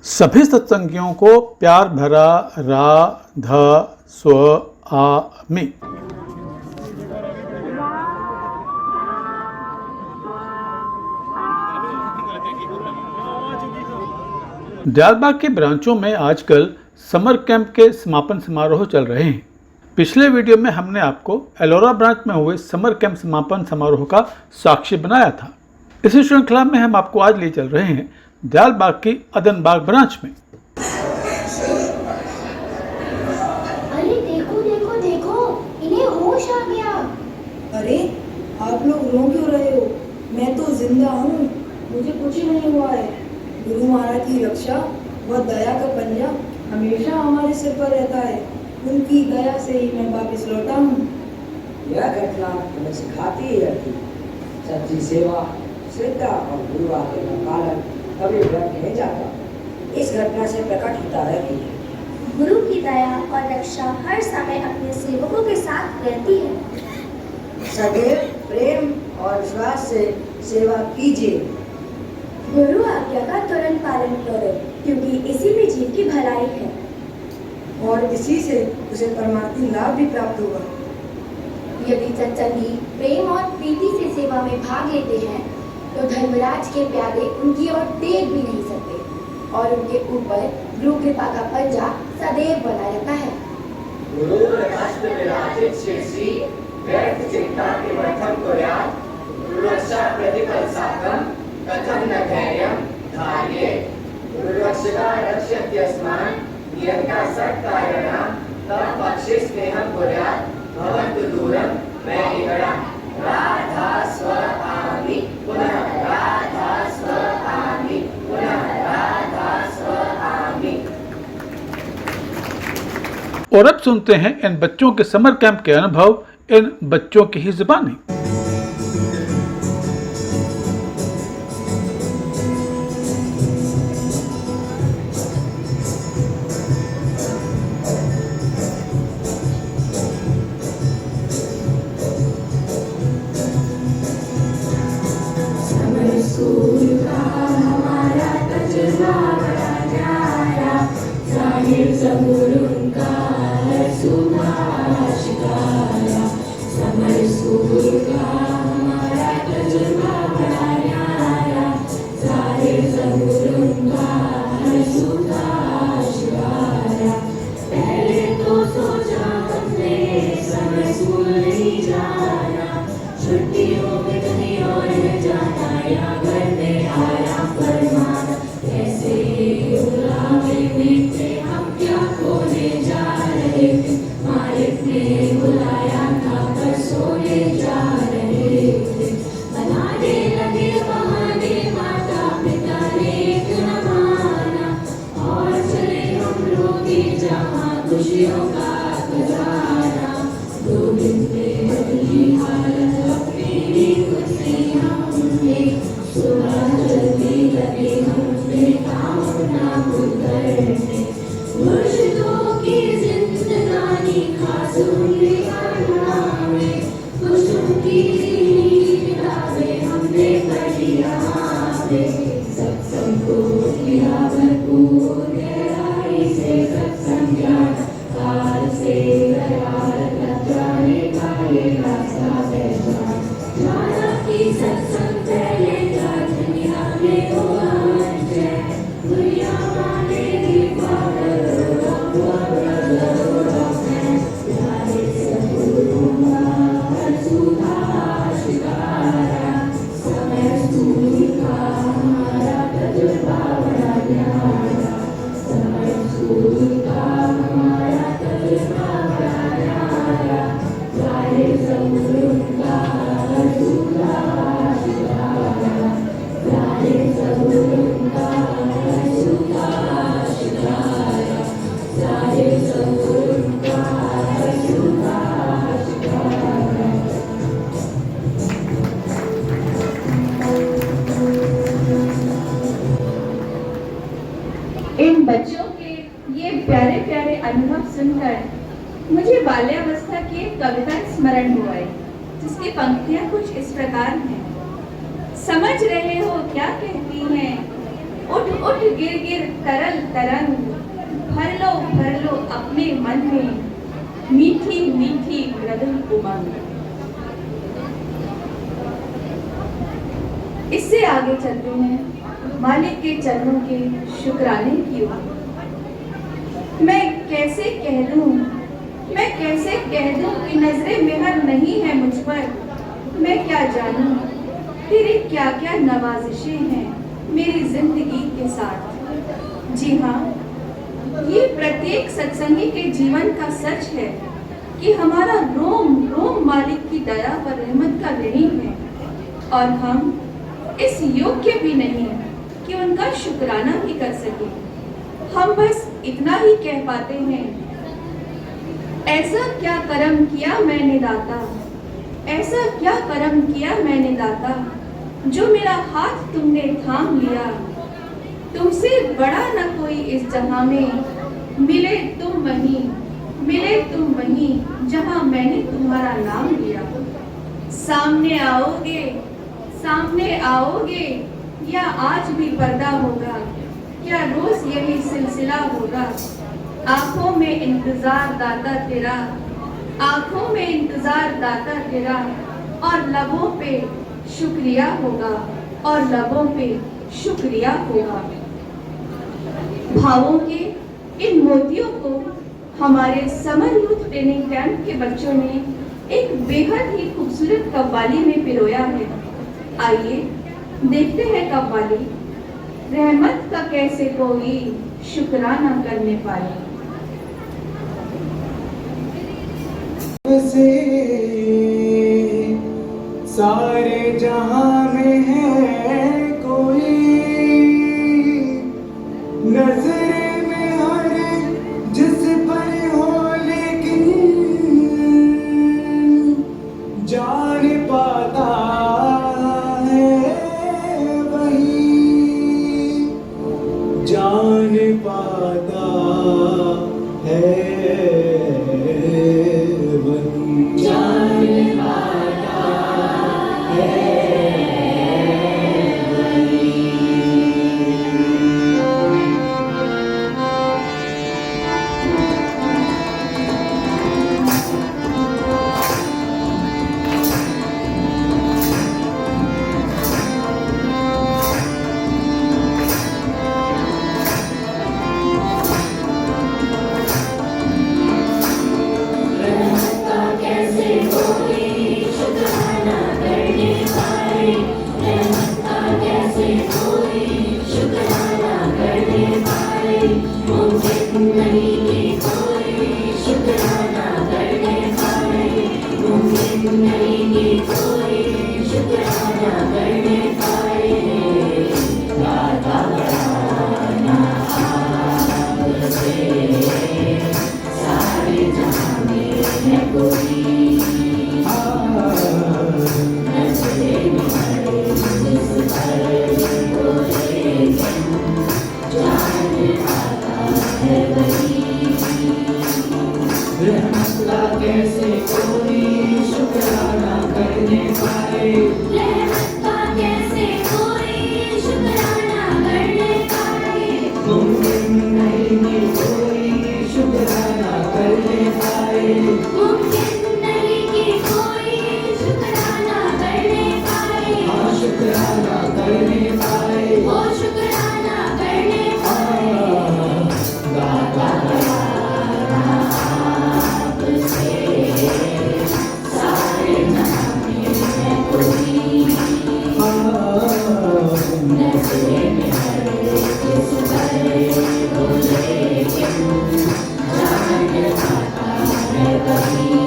सभी सत्संगियों को प्यार भरा राधा स्वामी। दयालबाग की ब्रांचों में आजकल समर कैंप के समापन समारोह चल रहे हैं। पिछले वीडियो में हमने आपको एलोरा ब्रांच में हुए समर कैंप समापन समारोह का साक्षी बनाया था। इसी श्रृंखला में हम आपको आज ले चल रहे हैं दयालबाग की अदनबाग ब्रांच में। अरे देखो देखो देखो, इन्हें होश आ गया। अरे आप लोग रो क्यों रहे हो? मैं तो जिंदा हूँ, मुझे कुछ नहीं हुआ है। गुरु महाराज की रक्षा व दया का पंजा हमेशा हमारे सिर पर रहता है। उनकी दया से ही मैं वापस लौटा हूँ। यह घटना हमें सिखाती ही रहती सच्ची सेवा, श्रद्धा और गुरु आज्ञा का पालन कभी व्यर्थ नहीं जाता। इस घटना से प्रकट होता है कि गुरु की दया और रक्षा हर समय अपने सेवकों के साथ रहती है। सदैव प्रेम और विश्वास से सेवा कीजिए। गुरु आज्ञा का तुरंत पालन करो, क्योंकि इसी में जीव की भलाई है और इसी से उसे परमार्थी लाभ भी प्राप्त होगा। यदि सत्संगी प्रेम और प्रीति से सेवा में भाग लेते हैं तो धर्मराज के प्यारे उनकी ओर देख भी नहीं सकते और उनके ऊपर गुरु कृपा का पंजा सदैव बना रहता है। गुरु हस्त विराजित शीर्षि व्यर्थ चिंता के वर्धन को याद गुरुरक्षा प्रतिफल साधन कथम न धैर्यं धार्ये गुरुरक्षका रक्षत्यस्मान् नियता सत्कारणा तव पक्षे स्नेहं कुर्यात् भवन्तु दूरं वैरिगणा राधा स्वामी पुनः राधा स्वामी पुनः राधा स्वामी। और अब सुनते हैं इन बच्चों के समर कैंप के अनुभव इन बच्चों की ही जुबानी। इन बच्चों के ये प्यारे प्यारे अनुभव सुनकर मुझे बाल्यावस्था की एक कविता स्मरण हुआ है, जिसकी पंक्तियां कुछ इस प्रकार हैं। समझ रहे हो क्या कहती हैं उठ उठ गिर गिर तरल तरंग, भर लो अपने मन में मीठी मीठी मृदुल उमंग। इससे आगे चलते हैं मालिक के चरणों के शुक्राने की ओर। मैं कैसे कह दूं कि नजरे मेहर नहीं है मुझ पर। मैं क्या जानूं तेरी क्या क्या नवाजिशें हैं मेरी जिंदगी के साथ। जी हाँ, ये प्रत्येक सत्संगी के जीवन का सच है कि हमारा रोम रोम मालिक की दया व रहमत का ऋणी है, और हम इस योग्य भी नहीं कि उनका शुक्राना भी कर सके। हम बस इतना ही कह पाते हैं, ऐसा क्या कर्म किया मैंने दाता, ऐसा क्या कर्म किया मैंने दाता, जो मेरा हाथ तुमने थाम लिया। तुमसे बड़ा न कोई इस जहां में, मिले तुम वहीं जहां मैंने तुम्हारा नाम लिया। सामने आओगे या आज भी पर्दा होगा, क्या रोज यही सिलसिला होगा। आंखों में इंतजार दाता तेरा, आंखों में इंतजार दाता तेरा, और लबों पे शुक्रिया होगा, और लबों पे शुक्रिया होगा। भावों के इन मोतियों को हमारे समर यूथ ट्रेनिंग कैंप के बच्चों ने एक बेहद ही खूबसूरत कव्वाली में पिरोया है। आइए देखते हैं कव्वाली, रहमत का कैसे कोई शुक्राना करने पाए। से सारे जहां में है कोई, नजर में हर जिस पर हो, लेकिन जान पाता है वही, जान पाता है वही, जान पाता है वही। कैसे कोई शुक्राना करने पाए, रहमत का कैसे कोई शुक्राना करने पाए, मुमकिन नहीं कि कोई शुक्राना करने पाए, मुमकिन नहीं कि कोई शुक्राना करने पाए, हाँ शुक्राना करने पाए, वो शुक्राना करने पाए। दाता सारे जहां में है कोई, नजरे में हर जिस पर हो, लेकिन जान पाता है वही।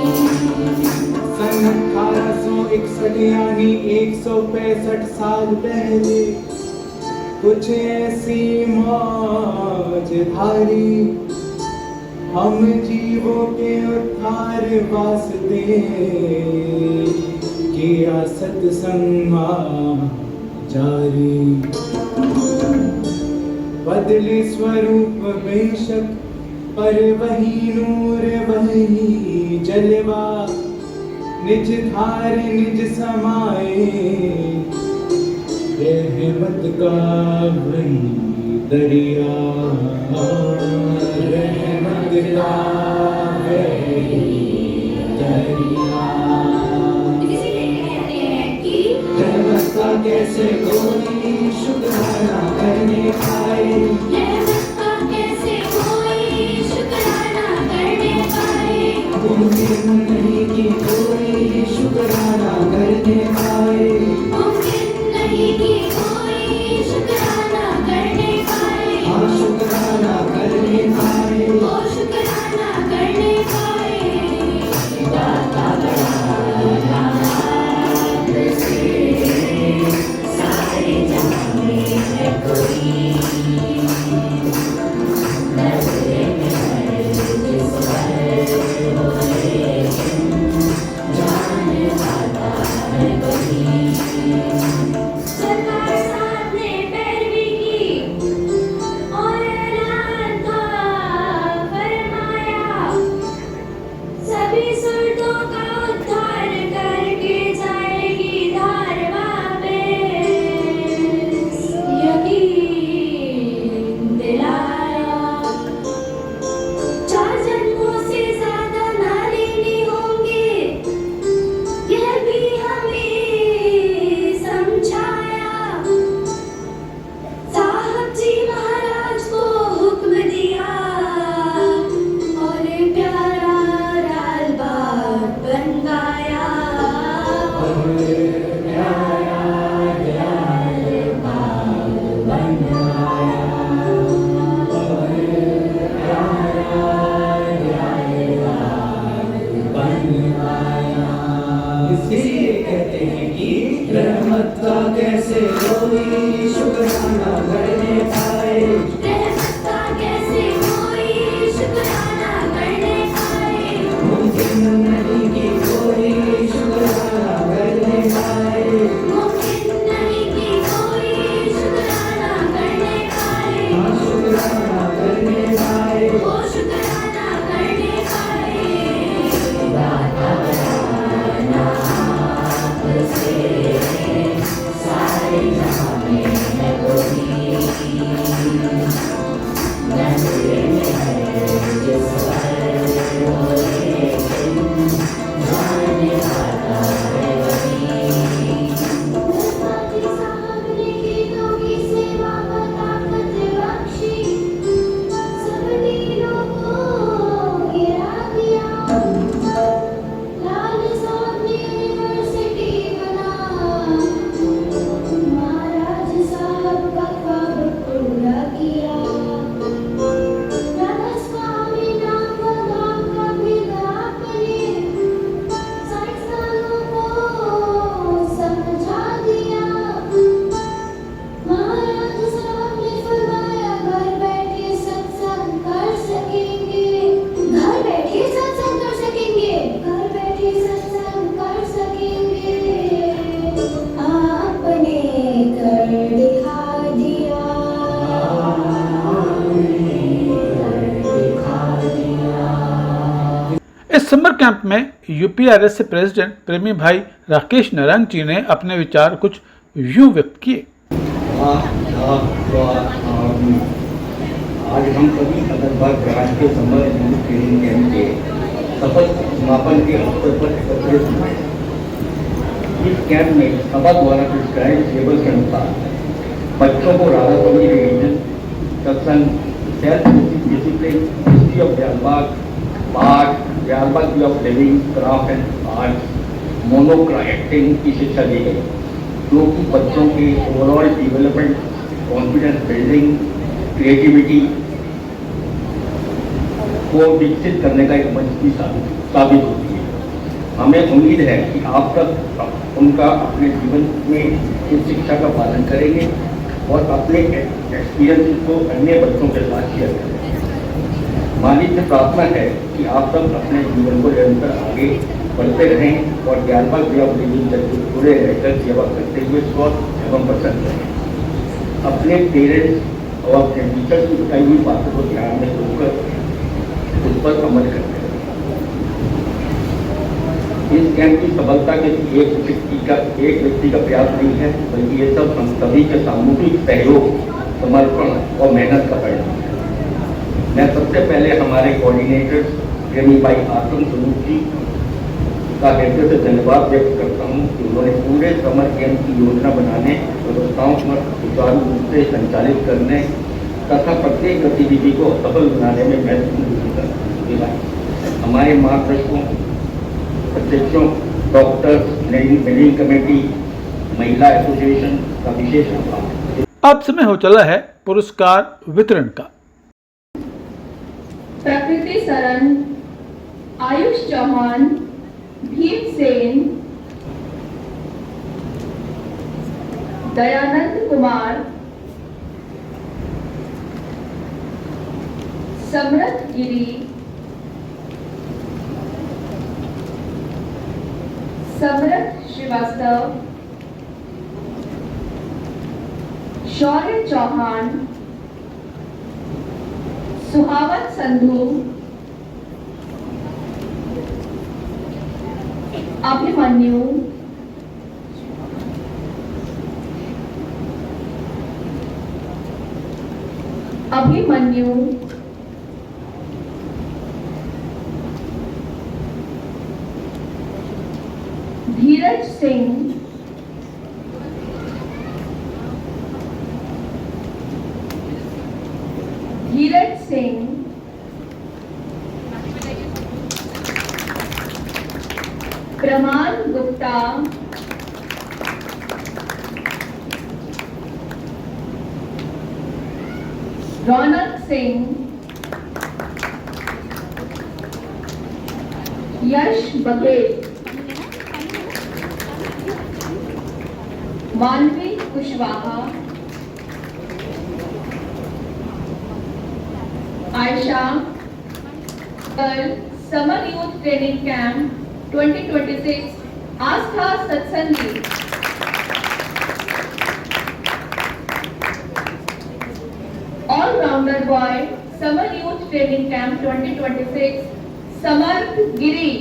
सन 1861 यानी 165 साल पहले कुछ ऐसी मौज धारी, हम जीवों के उद्धार वास्ते किया सत्संग जारी। बदले स्वरूप बेशक पर वही नूर वही जलवा, निज धार निज समाए रहमत का वही दरिया रहमत का वही दरिया। रहमत का कैसे कोई शुक्राना करने पाए, मुमकिन नहीं कि कोई शुक्राना करने पाए। हाँ शुक्राना करने पाए। सरकार साहब ने पैरवी की और ऐलान था फरमाया, सभी सुरतों का उद्धार करके जाएगी धार वापस, यकीन दिलाया। 4 जन्मों से ज्यादा ना लेने होंगे, यह भी हमें समझाया। साहब जी महाराज को हुक्म दिया और प्यारा लाल बाग बन गया। इसलिए कहते हैं कि रहमत का कैसे कोई शुक्राना करने पाए। रहमत का कैसे कोई शुक्राना करने पाए, मुमकिन नहीं कि कोई शुक्राना करने पाए। मुमकिन नहीं कि कोई शुक्राना करने पाए। हाँ शुक्राना करने पाए। वो शुक्राना करने पाए। सारे जहां में है कोई, नजरे में है जिस पर वो लेकिन जाने वाला है वही। साहब ने गीतों की सेवा में ताकत बख्शी, सब नीलों को गिरा दिया। लाल साहब ने यूनिवर्सिटी बना, महाराज साहब का ख्वाब पूरा किया। राधा स्वामी नाम व धाम का विधान बने, साइंसदानों को समझा दिया। महाराज साहब ने फरमाया घर बैठे सत्संग कर सकेंगे, घर बैठे सत्संग कर सकेंगे, घर बैठे सत्संग कर सकेंगे। आपने कर दिखा दिया, दिखा दिया। इस समर कैंप में यूपीआरएस प्रेसिडेंट प्रेमी भाई राकेश नारायण जी ने अपने विचार कुछ यूं व्यक्त किए। आज हम सभी सदरबाग ब्रांच के समर ट्रेनिंग कैंप के सफल समापन के अवसर पर एकत्रित हुए। इस कैंप में सभा द्वारा प्रिस्क्राइब सिलेबस के अनुसार बच्चों को Radha Swami religion, Satsang, self discipline, history of Dayalbagh, पाठ, Dayalbagh way of living, craft and art, मोनोक्रा एक्टिंग की शिक्षा दी गई, जो कि बच्चों के overall development, confidence building, creativity को विकसित करने का एक मंच भी साबित होती है। हमें उम्मीद है कि आप तक उनका अपने जीवन में इस शिक्षा का पालन करेंगे और अपने एक्सपीरियंस को अन्य बच्चों के साथ शेयर करेंगे। मालिक से प्रार्थना है कि आप सब अपने जीवन को निरंतर आगे बढ़ते रहें और दयालबाग वे ऑफ लिविंग से जुड़े रहकर सेवा करते हुए स्वस्थ एवं प्रसन्न रहें। अपने पेरेंट्स और अपने टीचर्स की बताई हुई बातों को ध्यान में रखकर उस पर अमल करते हैं। इस कैंप की सफलता के एक व्यक्ति का प्रयास नहीं है, बल्कि ये सब हम सभी के सामूहिक सहयोग समर्पण और मेहनत का परिणाम है। मैं सबसे पहले हमारे कोऑर्डिनेटर प्रेमी भाई आत्म स्वरूप जी का हृदय से धन्यवाद व्यक्त करता हूँ कि उन्होंने पूरे समर कैंप की योजना बनाने, व्यवस्थाओं पर सुचारू रूप से संचालित करने तथा प्रत्येक गतिविधि को सफल बनाने में महत्वपूर्ण भूमिका निभाई। हमारे मार्गदर्शकों, अध्यक्षों, डॉक्टर्स, मेडिकल कमेटी, महिला एसोसिएशन का विशेष आभार। अब समय हो चला है पुरस्कार वितरण का। प्रकृति सरन, आयुष चौहान, भीमसेन, दयानंद कुमार, समरथ गिरी, समरथ श्रीवास्तव, शौर्य चौहान, सुहावत संधू, अभिमन्यु, अभिमन्यु, धीरज सिंह, धीरज सिंह, प्रमाण गुप्ता, रौनक सिंह, यश बघेल, मानवी कुशवाहा, आयशा, कल summer youth training camp 2026 Astha Satsangi, allrounder boy summer youth training camp 2026 Samarth Giri.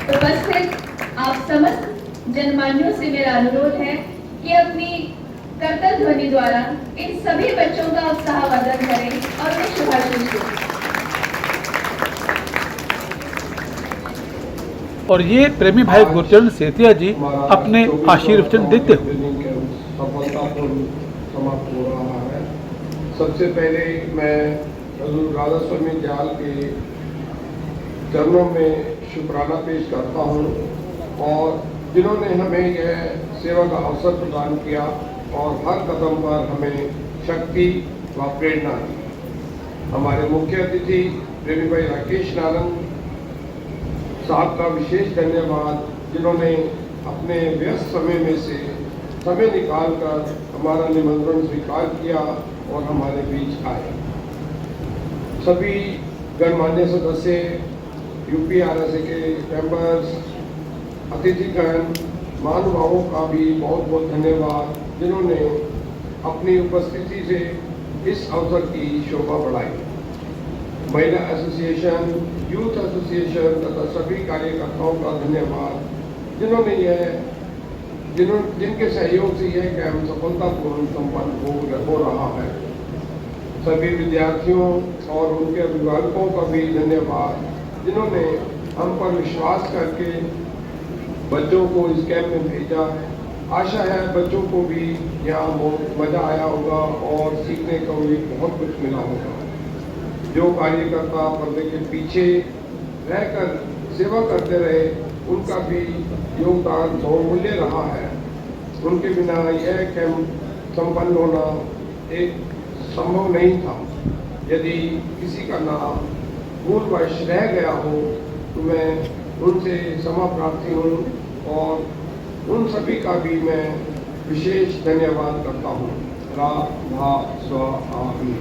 उपस्थित आप समस्त जनमान्यों से मेरा अनुरोध है कि अपनी करतल ध्वनि द्वारा इन सभी बच्चों का उत्साहवर्धन करें और उन्हें शुभाशीष दें। और ये प्रेमी भाई गुरचरण सेतिया जी अपने आशीर्वचन देते हुए। सफलतापूर्ण समाप्त हो रहा है। सबसे पहले मैं राधा स्वामी दयाल के चरणों में शुक्राना पेश करता हूँ और जिन्होंने हमें यह सेवा का अवसर प्रदान किया और हर कदम पर हमें शक्ति व प्रेरणा दी। हमारे मुख्य अतिथि प्रेमी भाई राकेश नारंग साहब का विशेष धन्यवाद, जिन्होंने अपने व्यस्त समय में से समय निकालकर हमारा निमंत्रण स्वीकार किया और हमारे बीच आए। सभी गणमान्य सदस्य, यूपीआरएसए के मेंबर्स, अतिथिगण, महानुभावों का भी बहुत बहुत धन्यवाद, जिन्होंने अपनी उपस्थिति से इस अवसर की शोभा बढ़ाई। महिला एसोसिएशन, यूथ एसोसिएशन तथा सभी कार्यकर्ताओं का धन्यवाद, जिनके सहयोग से यह कैंप सफलतापूर्ण संपन्न हो रहा है। सभी विद्यार्थियों और उनके अभिभावकों का भी धन्यवाद, जिन्होंने हम पर विश्वास करके बच्चों को इस कैंप में भेजा। आशा है बच्चों को भी यहाँ बहुत मज़ा आया होगा और सीखने को भी बहुत कुछ मिला होगा। जो कार्यकर्ता पर्दे के पीछे रहकर सेवा करते रहे, उनका भी योगदान बहुमूल्य रहा है। उनके बिना यह कैंप संपन्न होना एक संभव नहीं था। यदि किसी का नाम भूलवश रह गया हो तो मैं उनसे क्षमा प्रार्थी हूँ और उन सभी का भी मैं विशेष धन्यवाद करता हूँ। राधा स्वामी।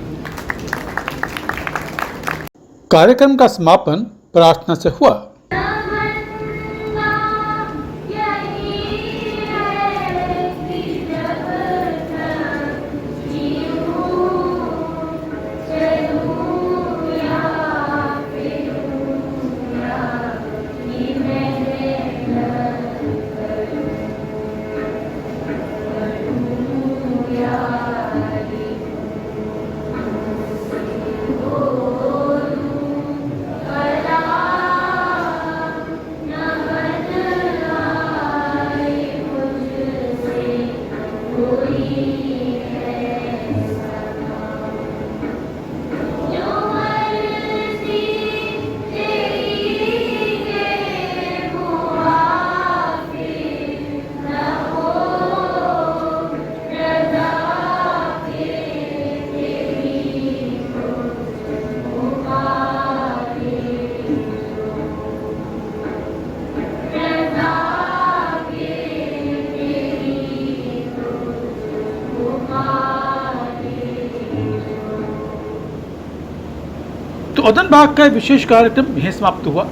कार्यक्रम का समापन प्रार्थना से हुआ। Yeah. तो अदन बाग का विशेष कार्यक्रम यहीं समाप्त हुआ।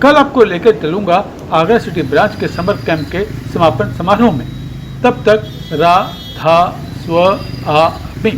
कल आपको लेकर चलूंगा आगरा सिटी ब्रांच के समर कैंप के समापन समारोह में। तब तक राधा स्व आ मी।